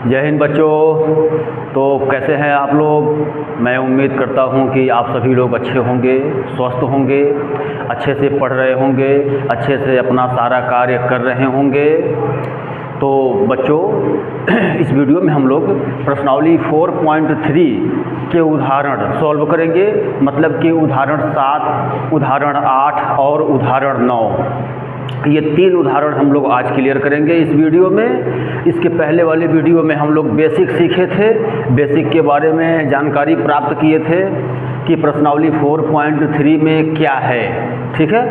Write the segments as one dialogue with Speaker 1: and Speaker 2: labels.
Speaker 1: जय हिंद बच्चों। तो कैसे हैं आप लोग। मैं उम्मीद करता हूं कि आप सभी लोग अच्छे होंगे, स्वस्थ होंगे, अच्छे से पढ़ रहे होंगे, अच्छे से अपना सारा कार्य कर रहे होंगे। तो बच्चों इस वीडियो में हम लोग प्रश्नावली 4.3 के उदाहरण सॉल्व करेंगे, मतलब कि उदाहरण 7, उदाहरण 8 और उदाहरण 9। ये 3 उदाहरण हम लोग आज क्लियर करेंगे इस वीडियो में। इसके पहले वाले वीडियो में हम लोग बेसिक सीखे थे, बेसिक के बारे में जानकारी प्राप्त किए थे कि प्रश्नावली 4.3 में क्या है। ठीक है,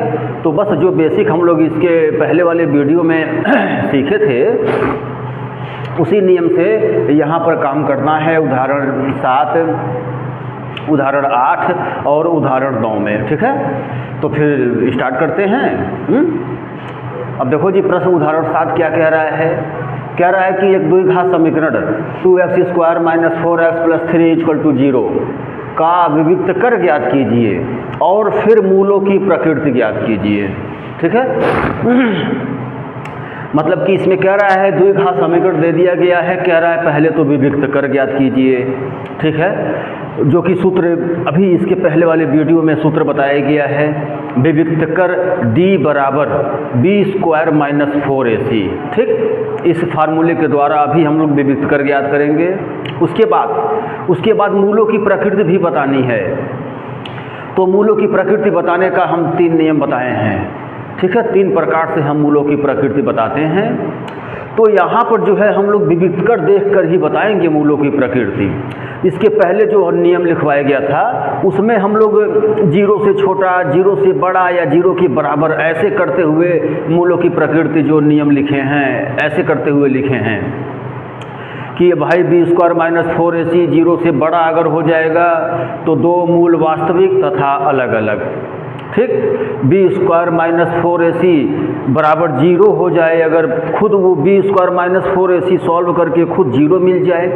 Speaker 1: तो बस जो बेसिक हम लोग इसके पहले वाले वीडियो में सीखे थे उसी नियम से यहाँ पर काम करना है उदाहरण 7, उदाहरण 8 और उदाहरण 9 में। ठीक है, तो फिर स्टार्ट करते हैं। अब देखो जी, प्रश्न उदाहरण 7 क्या कह रहा है। कह रहा है कि एक द्विघात समीकरण 2x² - 4x + 3 = 0 का विविक्त कर ज्ञात कीजिए और फिर मूलों की प्रकृति ज्ञात कीजिए। ठीक है, मतलब कि इसमें कह रहा है द्विघात समीकरण दे दिया गया है, कह रहा है पहले तो विविक्त कर ज्ञात कीजिए। ठीक है, जो कि सूत्र अभी इसके पहले वाले वीडियो में सूत्र बताया गया है, विविक्त कर D = B² - 4AC। ठीक, इस फार्मूले के द्वारा अभी हम लोग विविक्त कर ज्ञात करेंगे। उसके बाद मूलों की प्रकृति भी बतानी है। तो मूलों की प्रकृति बताने का हम 3 नियम बताए हैं। ठीक है, 3 प्रकार से हम मूलों की प्रकृति बताते हैं। तो यहाँ पर जो है हम लोग विविक्त कर देख कर ही बताएंगे मूलों की प्रकृति। इसके पहले जो नियम लिखवाया गया था उसमें हम लोग 0 से छोटा, 0 से बड़ा या 0 के बराबर ऐसे करते हुए मूलों की प्रकृति जो नियम लिखे हैं ऐसे करते हुए लिखे हैं कि भाई B² - 4AC 0 से बड़ा अगर हो जाएगा तो 2 मूल वास्तविक तथा अलग अलग। ठीक, B² - 4AC बराबर 0 हो जाए, अगर खुद वो B² - 4AC सॉल्व करके खुद 0 मिल जाए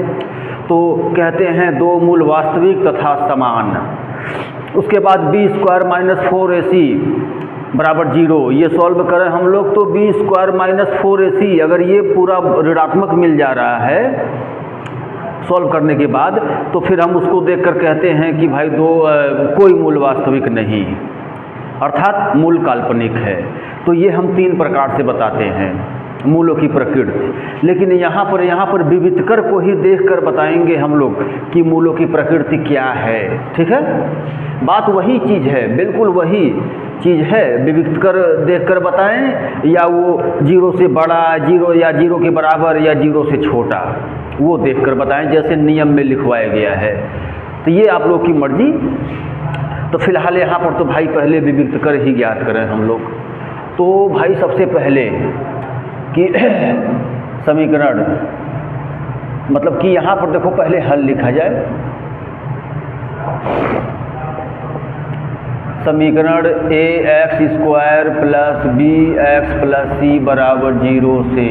Speaker 1: तो कहते हैं 2 मूल वास्तविक तथा समान। उसके बाद B² - 4AC बराबर 0 ये सॉल्व करें हम लोग तो B² - 4AC अगर ये पूरा ऋणात्मक मिल जा रहा है सॉल्व करने के बाद, तो फिर हम उसको देखकर कहते हैं कि भाई कोई मूल वास्तविक नहीं, अर्थात मूल काल्पनिक है। तो ये हम 3 प्रकार से बताते हैं मूलों की प्रकृति। लेकिन यहाँ पर विविक्त कर को ही देखकर बताएंगे हम लोग कि मूलों की प्रकृति क्या है। ठीक है, बात वही चीज़ है, बिल्कुल वही चीज़ है। विविक्त कर देखकर बताएं या वो 0 से बड़ा, 0 या 0 के बराबर या 0 से छोटा, वो देखकर बताएं जैसे नियम में लिखवाया गया है। तो ये आप लोग की मर्जी। तो फिलहाल यहाँ पर तो भाई पहले विविक्त कर ही ज्ञात करें हम लोग। तो भाई सबसे पहले कि समीकरण, मतलब कि यहाँ पर देखो पहले हल लिखा जाए। समीकरण ax² + bx + c = 0 से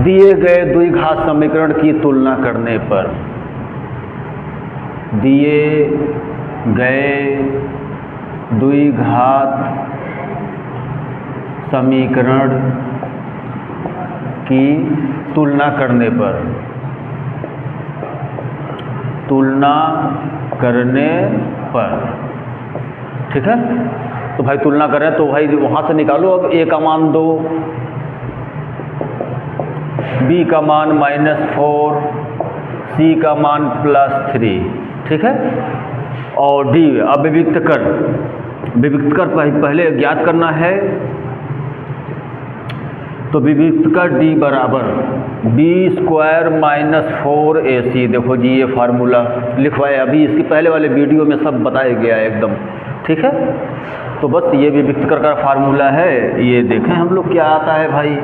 Speaker 1: दिए गए द्विघात समीकरण की तुलना करने पर, दिए गए द्विघात समीकरण की तुलना करने पर, ठीक है। तो भाई तुलना करें तो भाई वहाँ से निकालो। अब a का मान 2, b का मान -4, c का मान +3। ठीक है, और d अब विविक्त कर पहले ज्ञात करना है। तो विविक्त कर D = B² - 4AC। देखो जी ये फार्मूला लिखवाया, अभी इसके पहले वाले वीडियो में सब बताया गया है एकदम। ठीक है, तो बस ये विविक्त कर का फार्मूला है, ये देखें हम लोग क्या आता है भाई।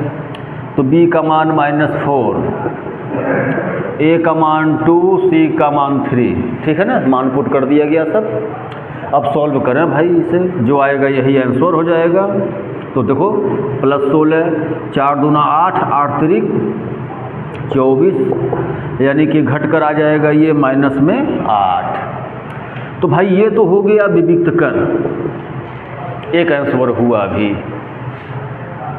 Speaker 1: तो B का मान -4, A का मान 2, C का मान 3। ठीक है ना, मान पुट कर दिया गया सब। अब सॉल्व करें भाई, इसे जो आएगा यही आंसर हो जाएगा। तो देखो +16, 4 दूना 8, 8 त्रिक 24, यानी कि घटकर आ जाएगा ये -8। तो भाई ये तो हो गया विविक्त कर, एक आंसर हुआ अभी।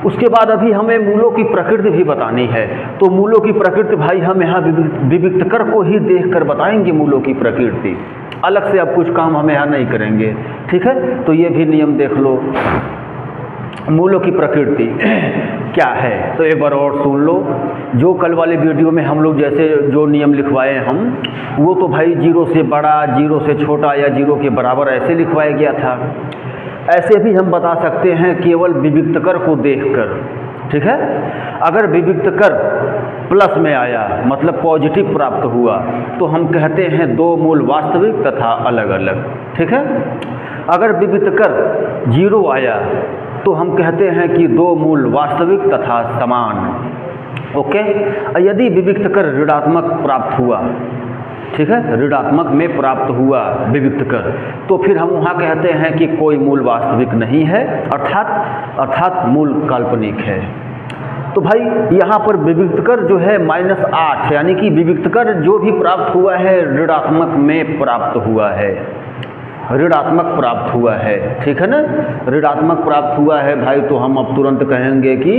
Speaker 1: उसके बाद अभी हमें मूलों की प्रकृति भी बतानी है। तो मूलों की प्रकृति भाई हम यहाँ विविक्तकर को ही देखकर बताएंगे मूलों की प्रकृति, अलग से अब कुछ काम हम यहाँ नहीं करेंगे, ठीक है। तो ये भी नियम देख लो, मूलों की प्रकृति क्या है। तो एक बार और सुन लो, जो कल वाले वीडियो में हम लोग जैसे जो नियम लिखवाए हम, वो तो भाई 0 से बड़ा, 0 से छोटा या 0 के बराबर ऐसे लिखवाया गया था। ऐसे भी हम बता सकते हैं केवल विविक्तकर को देखकर, ठीक है। अगर विविक्तकर प्लस में आया मतलब पॉजिटिव प्राप्त हुआ तो हम कहते हैं 2 मूल वास्तविक तथा अलग अलग, ठीक है। अगर विविक्तकर 0 आया तो हम कहते हैं कि 2 मूल वास्तविक तथा समान, ओके। यदि विविक्तकर ऋणात्मक प्राप्त हुआ, ठीक है, ऋणात्मक में प्राप्त हुआ विविक्तकर, तो फिर हम वहाँ कहते हैं कि कोई मूल वास्तविक नहीं है, अर्थात मूल काल्पनिक है। तो भाई यहाँ पर विविक्तकर जो है -8, यानी कि विविक्तकर जो भी प्राप्त हुआ है ऋणात्मक में प्राप्त हुआ है, ऋणात्मक प्राप्त हुआ है, ठीक है ना। ऋणात्मक प्राप्त हुआ है भाई, तो हम अब तुरंत कहेंगे कि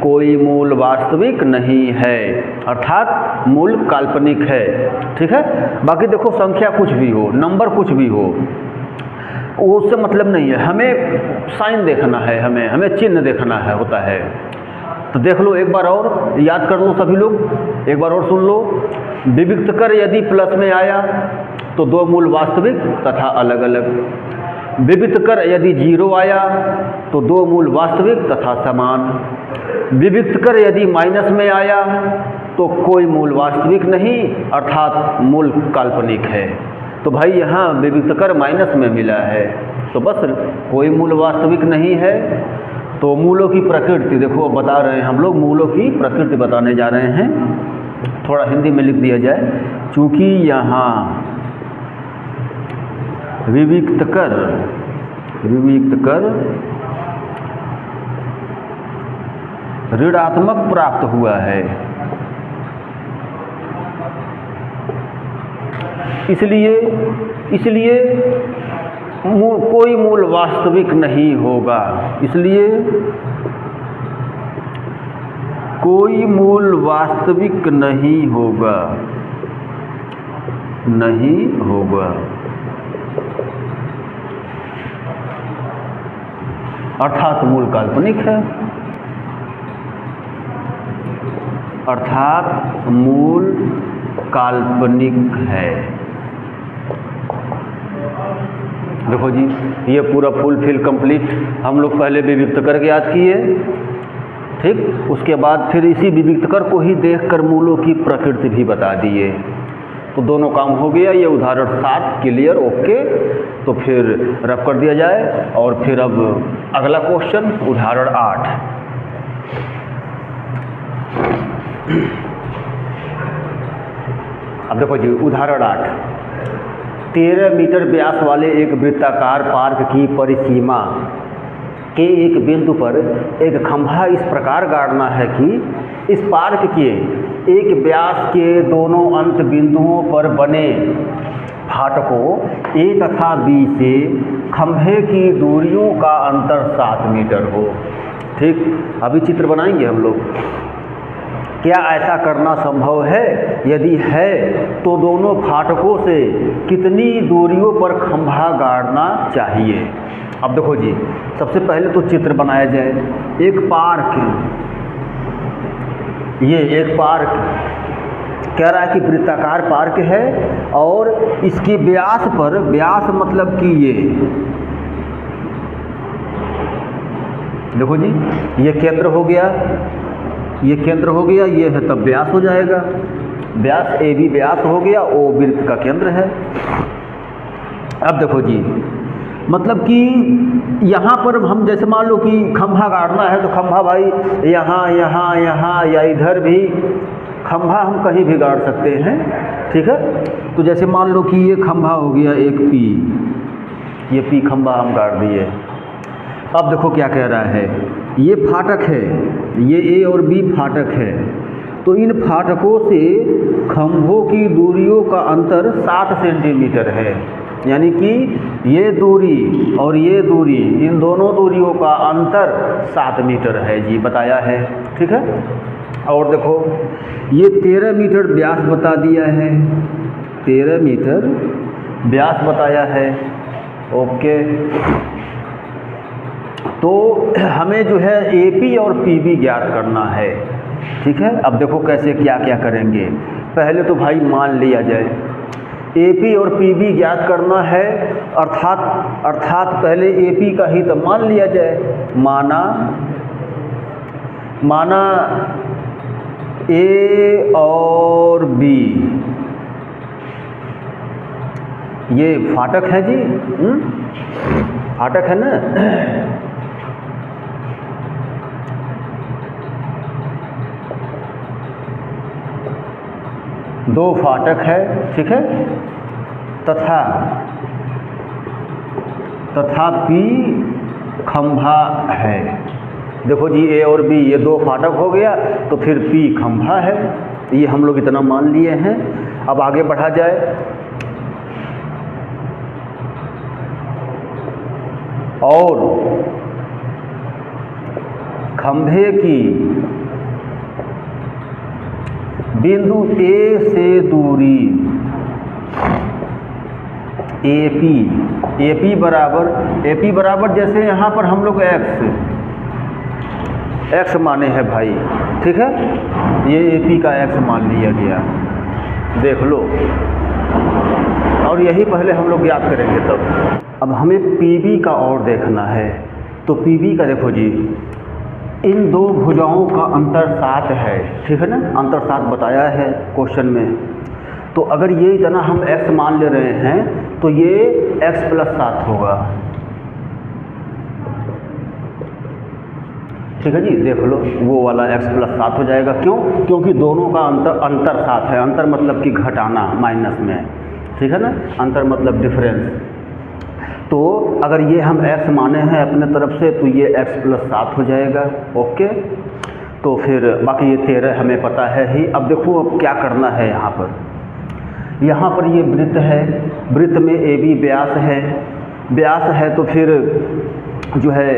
Speaker 1: कोई मूल वास्तविक नहीं है, अर्थात मूल काल्पनिक है, ठीक है। बाकी देखो संख्या कुछ भी हो, नंबर कुछ भी हो, उससे मतलब नहीं है, हमें साइन देखना है, हमें चिन्ह देखना है होता है। तो देख लो एक बार और, याद कर लो सभी लोग, एक बार और सुन लो। विविक्तकर यदि प्लस में आया तो 2 मूल वास्तविक तथा अलग अलग। विविक्तकर यदि 0 आया तो 2 मूल वास्तविक तथा समान। विविक्तकर यदि माइनस में आया तो कोई मूल वास्तविक नहीं, अर्थात मूल काल्पनिक है। तो भाई यहाँ विविक्तकर माइनस में मिला है, तो बस कोई मूल वास्तविक नहीं है। तो मूलों की प्रकृति देखो बता रहे हैं हम लोग, मूलों की प्रकृति बताने जा रहे हैं। थोड़ा हिंदी में लिख दिया जाए, चूँकि यहाँ विविक्तकर ऋणात्मक प्राप्त हुआ है, इसलिए कोई मूल वास्तविक नहीं होगा, इसलिए कोई मूल वास्तविक नहीं होगा, अर्थात मूल काल्पनिक है, अर्थात मूल काल्पनिक है। देखो जी, ये पूरा फुल कंप्लीट हम लोग पहले विविक्तकर के याद किए, ठीक। उसके बाद फिर इसी विविक्तकर को ही देखकर मूलों की प्रकृति भी बता दिए। तो दोनों काम हो गया। ये उदाहरण 7 क्लियर, ओके। तो फिर रफ कर दिया जाए और फिर अब अगला क्वेश्चन उदाहरण 8। अब देखो जी उदाहरण 8, 13 मीटर व्यास वाले एक वृत्ताकार पार्क की परिसीमा के एक बिंदु पर एक खंभा इस प्रकार गाड़ना है कि इस पार्क के एक व्यास के दोनों अंत बिंदुओं पर बने फाटकों A तथा B से खंभे की दूरियों का अंतर 7 मीटर हो, ठीक। अभी चित्र बनाएंगे हम लोग। क्या ऐसा करना संभव है? यदि है तो दोनों फाटकों से कितनी दूरियों पर खंभा गाड़ना चाहिए? अब देखो जी, सबसे पहले तो चित्र बनाया जाए। एक पार्क, ये एक पार्क कह रहा है कि वृत्ताकार पार्क है और इसकी व्यास पर, व्यास मतलब कि देखो जी, ये केंद्र हो गया, ये केंद्र हो गया, ये है तब व्यास हो जाएगा। व्यास AB व्यास हो गया, O वृत्त का केंद्र है। अब देखो जी, मतलब कि यहाँ पर हम जैसे मान लो कि खंभा गाड़ना है तो खंभा भाई यहाँ या इधर भी खंभा हम कहीं भी गाड़ सकते हैं, ठीक है। तो जैसे मान लो कि ये खंभा हो गया एक P, ये P खंभा हम गाड़ दिए। अब देखो क्या कह रहा है, ये फाटक है, ये A और B फाटक है, तो इन फाटकों से खंभों की दूरियों का अंतर 7 सेंटीमीटर है। यानी कि ये दूरी और ये दूरी, इन दोनों दूरियों का अंतर 7 मीटर है जी, बताया है। ठीक है, और देखो ये 13 मीटर व्यास बता दिया है, 13 मीटर व्यास बताया है। ओके, तो हमें जो है AP और PB ज्ञात करना है। ठीक है, अब देखो कैसे क्या क्या करेंगे। पहले तो भाई मान लिया जाए AP और PB ज्ञात करना है, अर्थात पहले AP का ही तो मान लिया जाए। माना A और B ये फाटक है जी, फाटक है ना। दो फाटक है, ठीक है, तथा P खंभा है। देखो जी A और B ये दो फाटक हो गया, तो फिर P खंभा है, ये हम लोग इतना मान लिए हैं। अब आगे बढ़ा जाए, और खंभे की बिंदु A से दूरी AP बराबर जैसे यहाँ पर हम लोग x माने हैं भाई। ठीक है, ये AP का x मान लिया गया, देख लो, और यही पहले हम लोग याद करेंगे तब। अब हमें PB का और देखना है, तो PB का देखो जी, इन दो भुजाओं का अंतर 7 है। ठीक है ना, अंतर 7 बताया है क्वेश्चन में। तो अगर ये इतना हम x मान ले रहे हैं, तो ये x + 7 होगा। ठीक है जी, देख लो, वो वाला x + 7 हो जाएगा। क्यों? क्योंकि दोनों का अंतर 7 है। अंतर मतलब कि घटाना, माइनस में। ठीक है ना, अंतर मतलब डिफरेंस। तो अगर ये हम x माने हैं अपने तरफ से, तो ये x + 7 हो जाएगा। ओके, तो फिर बाकी ये 13 हमें पता है ही। अब देखो अब क्या करना है। यहाँ पर ये वृत्त है, वृत्त में AB व्यास है, तो फिर जो है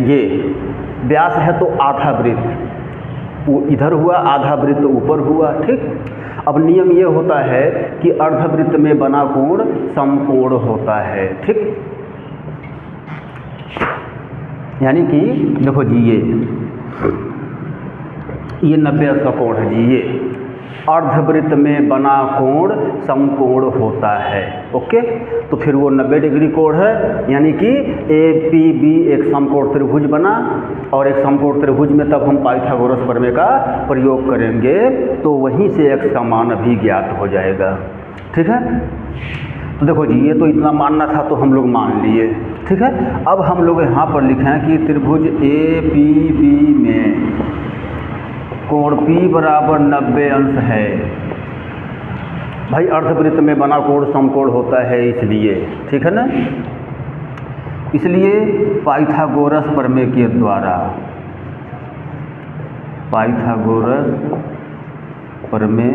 Speaker 1: ये व्यास है, तो आधा वृत्त वो इधर हुआ, आधा वृत्त ऊपर हुआ। ठीक, अब नियम ये होता है कि अर्धवृत्त में बना कोण समकोण होता है। ठीक, यानी कि देखो जी, ये 90 अंश का कोण है जी। ये अर्धवृत्त में बना कोण समकोण होता है। ओके, तो फिर वो 90 डिग्री कोण है, यानी कि APB एक समकोण त्रिभुज बना, और एक समकोण त्रिभुज में तब हम पाइथागोरस प्रमेय का प्रयोग करेंगे, तो वहीं से x का मान भी ज्ञात हो जाएगा। ठीक है, तो देखो जी, ये तो इतना मानना था, तो हम लोग मान लिए। ठीक है, अब हम लोग यहाँ पर लिखें कि त्रिभुज APB में कोण P बराबर 90 अंश है। भाई अर्धवृत्त में बना कोण समकोण होता है, इसलिए। ठीक है ना, इसलिए पाइथागोरस प्रमेय के द्वारा, पाइथागोरस प्रमेय,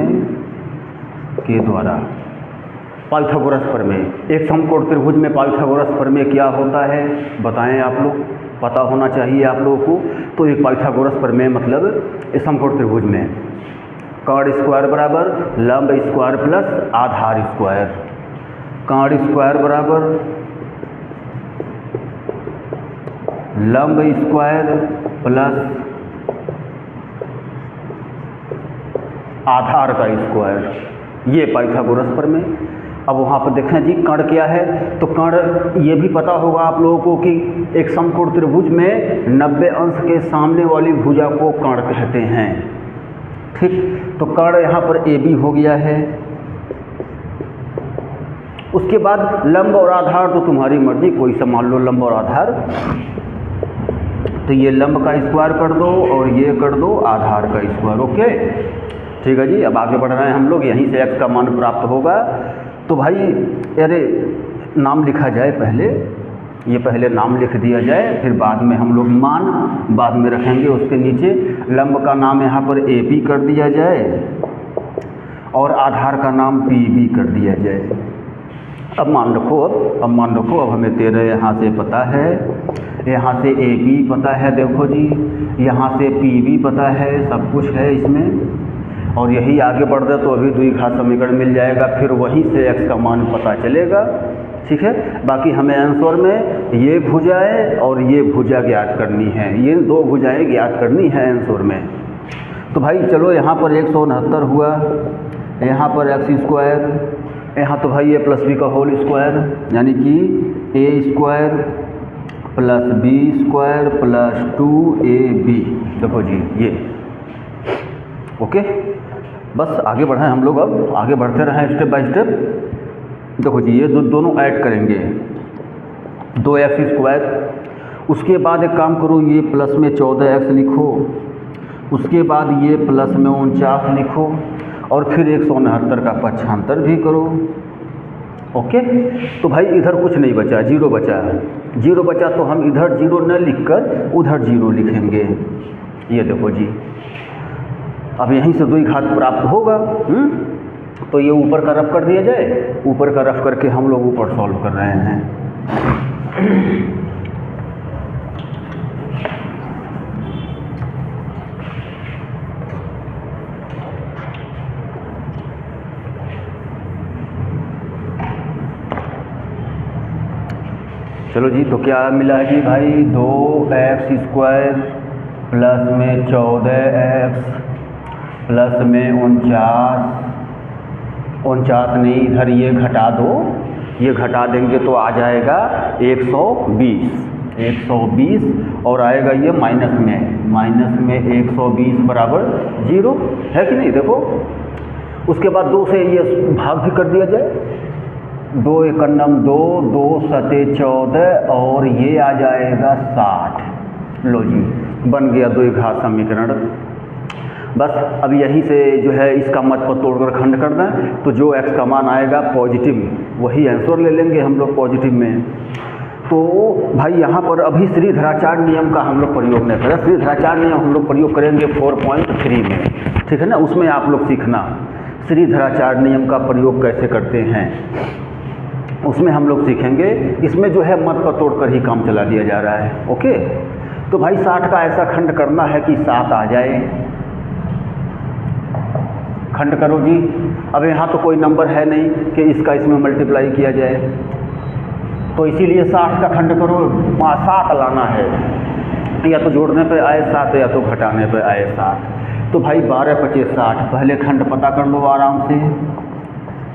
Speaker 1: एक समकोण त्रिभुज में पाइथागोरस प्रमेय क्या होता है बताएं आप लोग, पता होना चाहिए आप लोगों को। तो एक पाइथागोरस प्रमेय मतलब इस समकोण त्रिभुज में कर्ण स्क्वायर बराबर लंब स्क्वायर प्लस आधार स्क्वायर, कर्ण स्क्वायर बराबर लंब स्क्वायर प्लस आधार का स्क्वायर, ये पाइथागोरस प्रमेय। अब वहाँ पर देखें जी, कर्ण क्या है, तो कर्ण ये भी पता होगा आप लोगों को कि एक समकोण त्रिभुज में 90 अंश के सामने वाली भुजा को कर्ण कहते हैं। ठीक, तो कर्ण यहाँ पर AB हो गया है। उसके बाद लंब और आधार तो तुम्हारी मर्जी, कोई सा मान लो लंब और आधार। तो ये लंब का स्क्वायर कर दो और ये कर दो आधार का स्क्वायर। ओके, ठीक है जी, अब आगे बढ़ रहे हैं हम लोग, यहीं से x का मान प्राप्त होगा। तो भाई अरे नाम लिखा जाए पहले, ये पहले नाम लिख दिया जाए, फिर बाद में हम लोग मान बाद में रखेंगे। उसके नीचे लंब का नाम यहाँ पर AP कर दिया जाए और आधार का नाम PB कर दिया जाए। अब मान रखो अब हमें 13 यहाँ से पता है, यहाँ से ए बी पता है, देखो जी यहाँ से पी बी पता है, सब कुछ है इसमें। और यही आगे बढ़ रहा तो अभी द्विघात समीकरण मिल जाएगा, फिर वहीं से x का मान पता चलेगा। ठीक है, बाकी हमें आंसर में ये भुजाएं और ये भुजा ज्ञात करनी है, ये दो भुजाएं ज्ञात करनी है आंसर में। तो भाई चलो यहाँ पर 169 हुआ, यहाँ पर एक्स स्क्वायर, यहाँ तो भाई ए प्लस बी का होल स्क्वायर, यानी कि a square plus b square plus 2ab। देखो जी ये ओके, बस आगे बढ़ाएं हम लोग, अब आगे बढ़ते रहें स्टेप बाय स्टेप। देखो जी ये दोनों ऐड करेंगे, 2x स्क्वायर, उसके बाद एक काम करो ये प्लस में 14x लिखो, उसके बाद ये प्लस में 49 लिखो, और फिर 169 का पक्षांतर भी करो। ओके, तो भाई इधर कुछ नहीं बचा, जीरो बचा तो हम इधर जीरो न लिखकर उधर जीरो लिखेंगे। ये देखो जी अब यहीं से द्विघात प्राप्त होगा। तो ये ऊपर का रफ कर दिया जाए, ऊपर का रफ करके हम लोग ऊपर सॉल्व कर रहे हैं। चलो जी, तो क्या मिला है जी भाई, 2x स्क्वायर प्लस में 14x प्लस में 49 नहीं, इधर ये घटा दो, ये घटा देंगे तो आ जाएगा 120 और आएगा ये माइनस में 120 बराबर 0 है कि नहीं। देखो उसके बाद 2 से ये भाग भी कर दिया जाए, 2 एकन्नम 2, 2 सते 14 और ये आ जाएगा 60। लो जी बन गया द्विघात समीकरण। बस अब यहीं से जो है इसका मत पर तोड़कर खंड कर दें, तो जो x का मान आएगा पॉजिटिव वही आंसर ले लेंगे हम लोग पॉजिटिव में। तो भाई यहाँ पर अभी श्रीधराचार्य नियम का हम लोग प्रयोग नहीं करें, श्रीधराचार्य नियम हम लोग प्रयोग करेंगे 4.3 में, ठीक है ना। उसमें आप लोग सीखना श्रीधराचार्य नियम का प्रयोग कैसे करते हैं, उसमें हम लोग सीखेंगे। इसमें जो है मत पर तोड़कर ही काम चला दिया जा रहा है। ओके, तो भाई 60 का ऐसा खंड करना है कि 7 आ जाए। खंड करो जी। अब यहाँ तो कोई नंबर है नहीं कि इसका इसमें मल्टीप्लाई किया जाए, तो इसीलिए 60 का खंड करो, 7 लाना है, या तो जोड़ने पे आए 7 या तो घटाने पे आए 7। तो भाई 12 × 5 = 60, पहले खंड पता कर लो आराम से।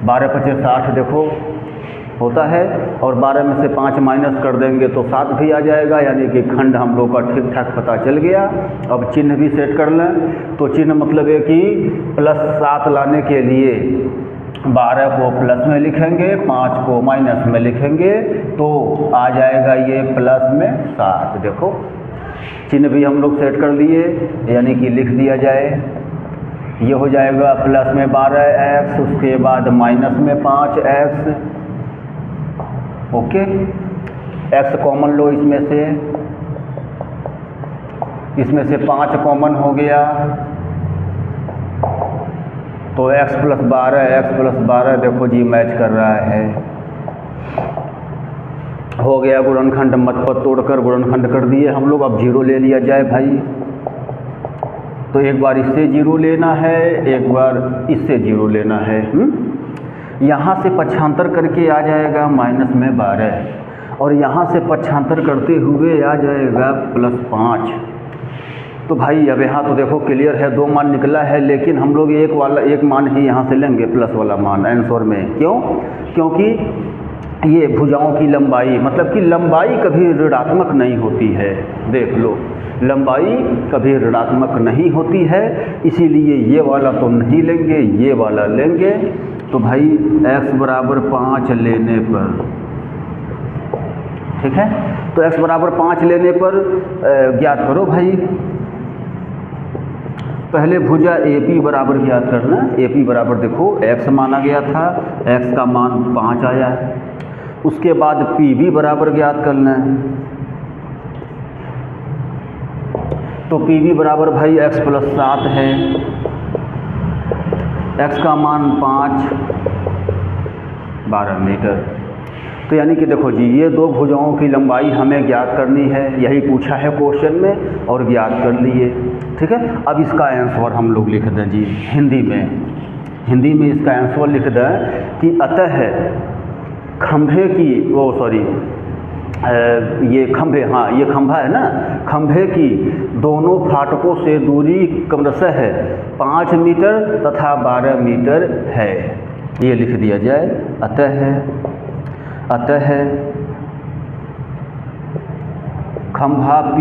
Speaker 1: 12 × 5 = 60 देखो होता है, और 12 में से 5 माइनस कर देंगे तो 7 भी आ जाएगा, यानी कि खंड हम लोग का ठीक ठाक पता चल गया। अब चिन्ह भी सेट कर लें, तो चिन्ह मतलब है कि +7 लाने के लिए 12 को प्लस में लिखेंगे, 5 को माइनस में लिखेंगे, तो आ जाएगा ये प्लस में 7। देखो चिन्ह भी हम लोग सेट कर लिए, यानी कि लिख दिया जाए, ये हो जाएगा प्लस में 12x, उसके बाद माइनस में 5x। ओके, x कॉमन लो इसमें से 5 कॉमन हो गया, तो x + 12 देखो जी मैच कर रहा है, हो गया गुणनखंड। मत पर तोड़कर गुणनखंड कर दिए हम लोग। अब 0 ले लिया जाए भाई, तो एक बार इससे 0 लेना है, एक बार इससे 0 लेना है। यहाँ से पक्षांतर करके आ जाएगा -12, और यहाँ से पक्षांतर करते हुए आ जाएगा +5। तो भाई अब यहाँ तो देखो क्लियर है, 2 मान निकला है, लेकिन हम लोग एक मान ही यहाँ से लेंगे, प्लस वाला मान आंसर में। क्यों? क्योंकि ये भुजाओं की लंबाई, मतलब कि लंबाई कभी ऋणात्मक नहीं होती है। देख लो, लंबाई कभी ऋणात्मक नहीं होती है, इसीलिए ये वाला तो नहीं लेंगे, ये वाला लेंगे। तो भाई x = 5 लेने पर, ठीक है, तो x = 5 लेने पर ज्ञात करो भाई। पहले भुजा AP बराबर ज्ञात करना। AP बराबर देखो x माना गया था, x का मान 5 आया है। उसके बाद PB बराबर ज्ञात करना है, तो PB बराबर भाई x + 7 है, x का मान 5, 12 मीटर। तो यानी कि देखो जी, ये दो भुजाओं की लंबाई हमें ज्ञात करनी है, यही पूछा है क्वेश्चन में और ज्ञात कर लिए। ठीक है, अब इसका आंसर हम लोग लिख दें जी हिंदी में इसका आंसर लिख दें कि अतः खंभे की ये खंभे, हाँ ये खंभा है ना, खंभे की दोनों फाटकों से दूरी क्रमशः 5 मीटर तथा 12 मीटर है। ये लिख दिया जाए, अतः खंभा P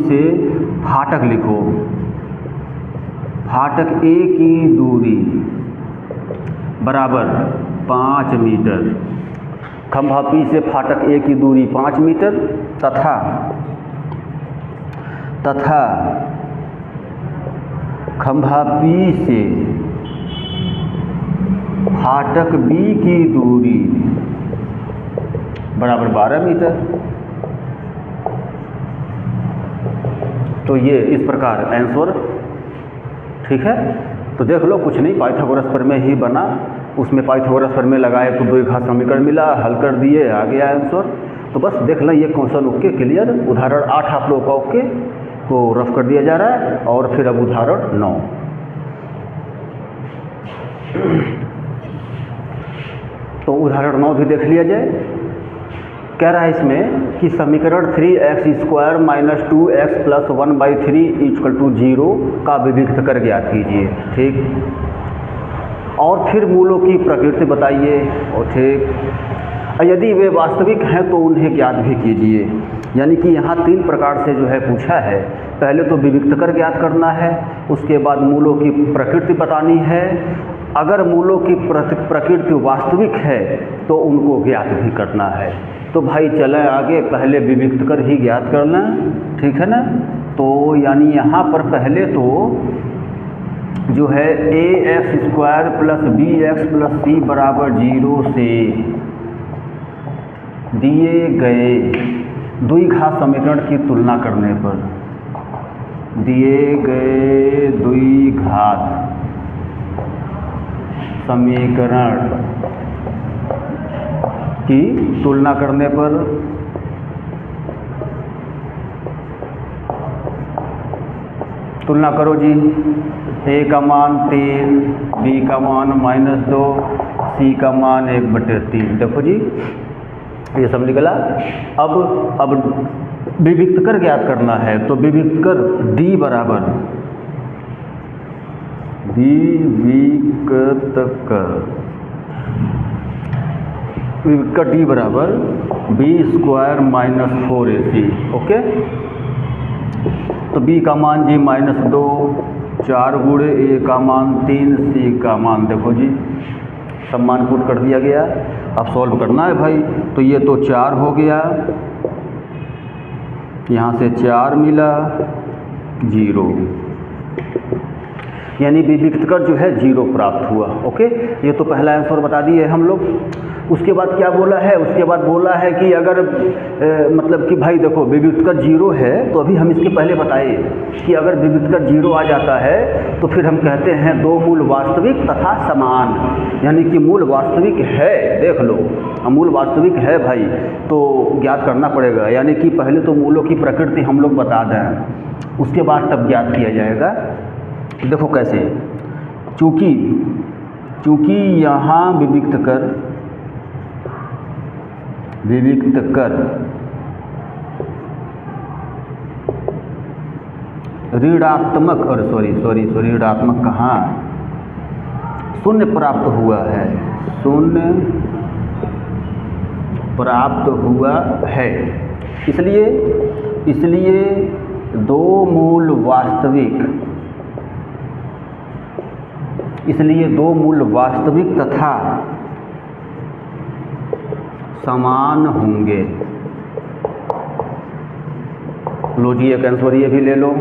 Speaker 1: से फाटक लिखो, फाटक A की दूरी बराबर 5 मीटर, खंभा P से फाटक A की दूरी 5 मीटर तथा खंभा P से फाटक B की दूरी बराबर 12 मीटर। तो ये इस प्रकार आंसर, ठीक है। तो देख लो, कुछ नहीं, पाइथागोरस प्रमेय ही बना, उसमें पाइथागोरस प्रमेय लगाए तो द्विघात समीकरण मिला, हल कर दिए, आ गया आंसर। तो बस देख लें, ये क्वेश्चन ओके क्लियर। उदाहरण 8 आप लोगों का ओके को रफ कर दिया जा रहा है, और फिर अब उदाहरण 9। तो उदाहरण 9 भी देख लिया जाए। कह रहा है इसमें कि समीकरण 3x² - 2x + 1/3 = 0 का विविक्त कर ज्ञात कीजिए। ठीक, और फिर मूलों की प्रकृति बताइए। और ठीक, यदि वे वास्तविक हैं तो उन्हें ज्ञात भी कीजिए। यानी कि यहाँ 3 प्रकार से जो है पूछा है। पहले तो विविक्त कर ज्ञात करना है, उसके बाद मूलों की प्रकृति बतानी है। अगर मूलों की प्रकृति वास्तविक है तो उनको ज्ञात भी करना है। तो भाई चलें आगे, पहले विविक्त कर ही ज्ञात कर लें, ठीक है ना। तो यानी यहाँ पर पहले तो जो है ax² + bx + c = 0 से दिए गए द्विघात समीकरण की तुलना करने पर, दिए गए द्विघात समीकरण की तुलना करने पर तुलना करो जी। a का मान 3, b का मान -2, c का मान 1/3। देखो जी, ये सब निकला। अब विविक्त कर ज्ञात करना है, तो विविक्त कर d बराबर विविक्त कर d बराबर b² - 4ac। ओके, तो b का मान जी -2, 4 गुणे a का मान 3, c का मान देखो जी सब मान पुट कर दिया गया। अब सॉल्व करना है भाई। तो ये तो 4 हो गया, यहाँ से 4 मिला, 0, यानी विविक्त कर जो है 0 प्राप्त हुआ। ओके, ये तो पहला आंसर बता दिए हम लोग। उसके बाद क्या बोला है, उसके बाद बोला है कि अगर मतलब कि भाई देखो विविक्त कर 0 है, तो अभी हम इसके पहले बताए कि अगर विविक्त कर 0 आ जाता है तो फिर हम कहते हैं दो मूल वास्तविक तथा समान। यानी कि मूल वास्तविक है, देख लो मूल वास्तविक है भाई, तो ज्ञात करना पड़ेगा। यानी कि पहले तो मूलों की प्रकृति हम लोग बता दें, उसके बाद तब ज्ञात किया जाएगा। देखो कैसे, चूँकि यहाँ विविक्त कर ऋणात्मक, और सॉरी ऋणात्मक कहाँ, शून्य प्राप्त हुआ है, शून्य प्राप्त हुआ है। इसलिए दो मूल वास्तविक तथा समान होंगे। लो जी, एक आंसर ये भी ले लो,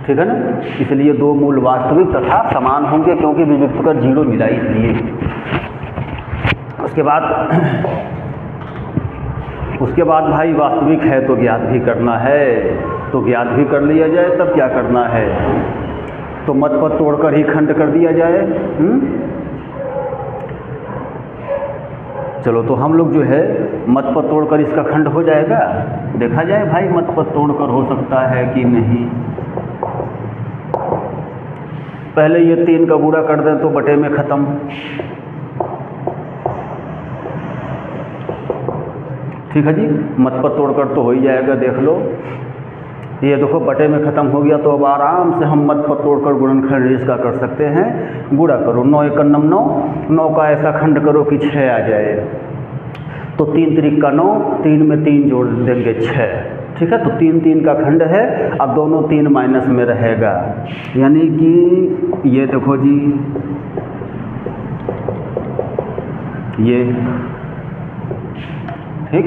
Speaker 1: ठीक है ना। इसलिए दो मूल वास्तविक तथा समान होंगे, क्योंकि विविक्त कर 0 मिला इसलिए। उसके बाद भाई वास्तविक है तो ज्ञात भी करना है, तो ज्ञात भी कर लिया जाए। तब क्या करना है, तो मत पद तोड़कर ही खंड कर दिया जाए। चलो तो हम लोग जो है मत पद तोड़कर इसका खंड हो जाएगा, देखा जाए भाई मत पद तोड़कर हो सकता है कि नहीं। पहले ये 3 का गुणा कर दें तो बटे में ख़त्म, ठीक है जी। मत पद तोड़कर तो हो ही जाएगा, देख लो ये देखो बटे में ख़त्म हो गया। तो अब आराम से हम मत पद तोड़कर गुणनखंड इसका कर सकते हैं। गुणा करो, 9 × 1 = 9, 9 का ऐसा खंड करो कि 6 आ जाए। तो 3 × 3 = 9, 3 में 3 जोड़ देंगे 6, ठीक है। तो 3 3 का खंड है। अब दोनों 3 माइनस में रहेगा, यानी कि ये देखो जी ये, ठीक।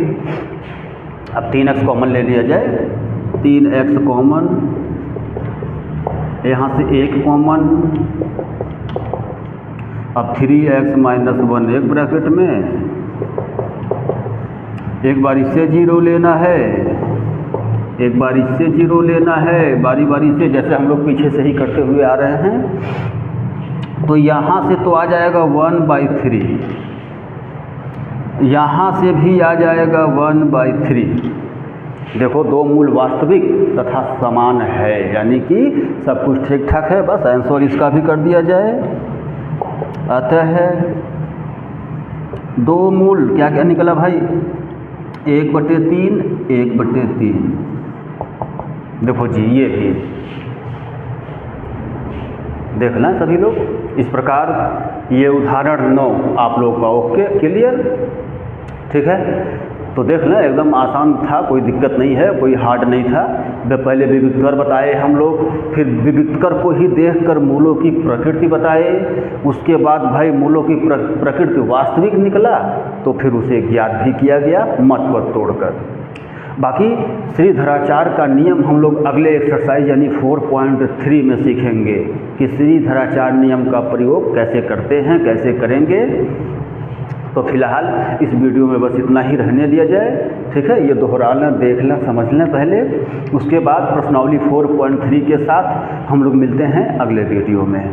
Speaker 1: अब 3x कॉमन ले लिया जाए, 3x कॉमन, यहाँ से 1 कॉमन, अब 3x - 1 एक ब्रैकेट में, एक बार इससे 0 लेना है, एक बार इससे 0 लेना है, बारी बारी से, जैसे हम लोग पीछे से ही करते हुए आ रहे हैं। तो यहाँ से तो आ जाएगा 1/3, यहाँ से भी आ जाएगा 1/3। देखो 2 मूल वास्तविक तथा समान है, यानी कि सब कुछ ठीक ठाक है। बस आंसर इसका भी कर दिया जाए। अतः 2 मूल क्या क्या निकला भाई, 1/3, 1/3। देखो जी ये भी देखना सभी लोग। इस प्रकार ये उदाहरण 9 आप लोग का ओके, क्लियर, ठीक है। तो देख लें एकदम आसान था, कोई दिक्कत नहीं है, कोई हार्ड नहीं था। पहले विविक्तकर बताए हम लोग, फिर विविक्तकर को ही देखकर मूलों की प्रकृति बताए, उसके बाद भाई मूलों की प्रकृति वास्तविक निकला तो फिर उसे ज्ञात भी किया गया मत पद तोड़कर। बाकी श्रीधराचार्य का नियम हम लोग अगले एक्सरसाइज यानी 4.3 में सीखेंगे कि श्रीधराचार्य नियम का प्रयोग कैसे करते हैं, कैसे करेंगे। तो फिलहाल इस वीडियो में बस इतना ही रहने दिया जाए, ठीक है। ये दोहराना, देखना, समझना पहले, उसके बाद प्रश्नावली 4.3 के साथ हम लोग मिलते हैं अगले वीडियो में।